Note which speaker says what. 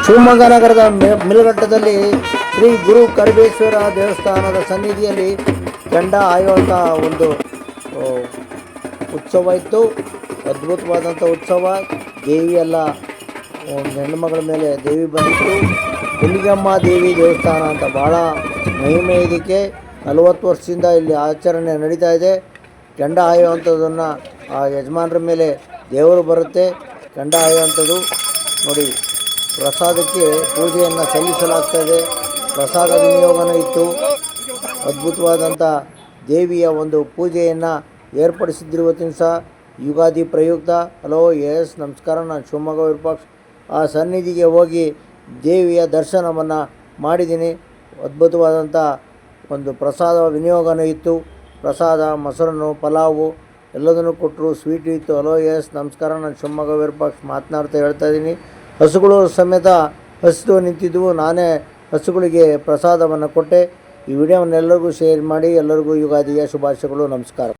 Speaker 1: ಶಿವಮೊಗ್ಗ ನಗರದ ಮಿಲಘಟ್ಟದಲ್ಲಿ ಶ್ರೀ ಗುರು ಕರಿಬೇಶ್ವರ ದೇವಸ್ಥಾನದ ಸನ್ನಿಧಿಯಲ್ಲಿ ಕೆಂಡ ಆಯುವಂಥ ಒಂದು ಉತ್ಸವ ಇತ್ತು. ಅದ್ಭುತವಾದಂಥ ಉತ್ಸವ. ದೇವಿಯೆಲ್ಲ ಒಂದು ಹೆಣ್ಣುಮಗಳ ಮೇಲೆ ದೇವಿ ಬಂದಿತ್ತು. ಹುಲಿಗೆಮ್ಮ ದೇವಿ ದೇವಸ್ಥಾನ ಅಂತ ಭಾಳ ಮಹಿಮೆ ಇದಕ್ಕೆ. 40 ವರ್ಷದಿಂದ ಇಲ್ಲಿ ಆಚರಣೆ ನಡೀತಾ ಇದೆ. ಕೆಂಡ ಆಯುವಂಥದ್ದನ್ನು ಆ ಯಜಮಾನರ ಮೇಲೆ ದೇವರು ಬರುತ್ತೆ. ಕೆಂಡ ಆಯುವಂಥದ್ದು ನೋಡಿ. ಪ್ರಸಾದಕ್ಕೆ ಪೂಜೆಯನ್ನು ಸಲ್ಲಿಸಲಾಗ್ತಾಯಿದೆ. ಪ್ರಸಾದ ವಿನಿಯೋಗನೂ ಇತ್ತು. ಅದ್ಭುತವಾದಂಥ ದೇವಿಯ ಒಂದು ಪೂಜೆಯನ್ನು ಏರ್ಪಡಿಸಿದ್ದಿರುವತ್ತಿನ ಸಹ ಯುಗಾದಿ ಪ್ರಯುಕ್ತ. ಹಲೋ ಎಸ್ ನಮಸ್ಕಾರ, ನಾನು ಶಿವಮೊಗ್ಗ ವಿರೂಪಾಕ್ಷ. ಆ ಸನ್ನಿಧಿಗೆ ಹೋಗಿ ದೇವಿಯ ದರ್ಶನವನ್ನು ಮಾಡಿದ್ದೀನಿ. ಅದ್ಭುತವಾದಂಥ ಒಂದು ಪ್ರಸಾದ ವಿನಿಯೋಗನೂ ಇತ್ತು. ಪ್ರಸಾದ, ಮೊಸರನ್ನು, ಪಲಾವು ಎಲ್ಲದನ್ನು ಕೊಟ್ಟರು. ಸ್ವೀಟು ಇತ್ತು. ಹಲೋ ಎಸ್ ನಮಸ್ಕಾರ, ನಾನು ಶಿವಮೊಗ್ಗ ವಿರೂಪಾಕ್ಷ ಮಾತನಾಡ್ತಾ ಹೇಳ್ತಾಯಿದ್ದೀನಿ. ಹಸುಗಳು ಸಮೇತ ಹಸಿದು ನಿಂತಿದ್ದವು. ನಾನೇ ಹಸುಗಳಿಗೆ ಪ್ರಸಾದವನ್ನು ಕೊಟ್ಟೆ. ಈ ವಿಡಿಯೋವನ್ನು ಎಲ್ಲರಿಗೂ ಶೇರ್ ಮಾಡಿ. ಎಲ್ಲರಿಗೂ ಯುಗಾದಿಯ ಶುಭಾಶಯಗಳು. ನಮಸ್ಕಾರ.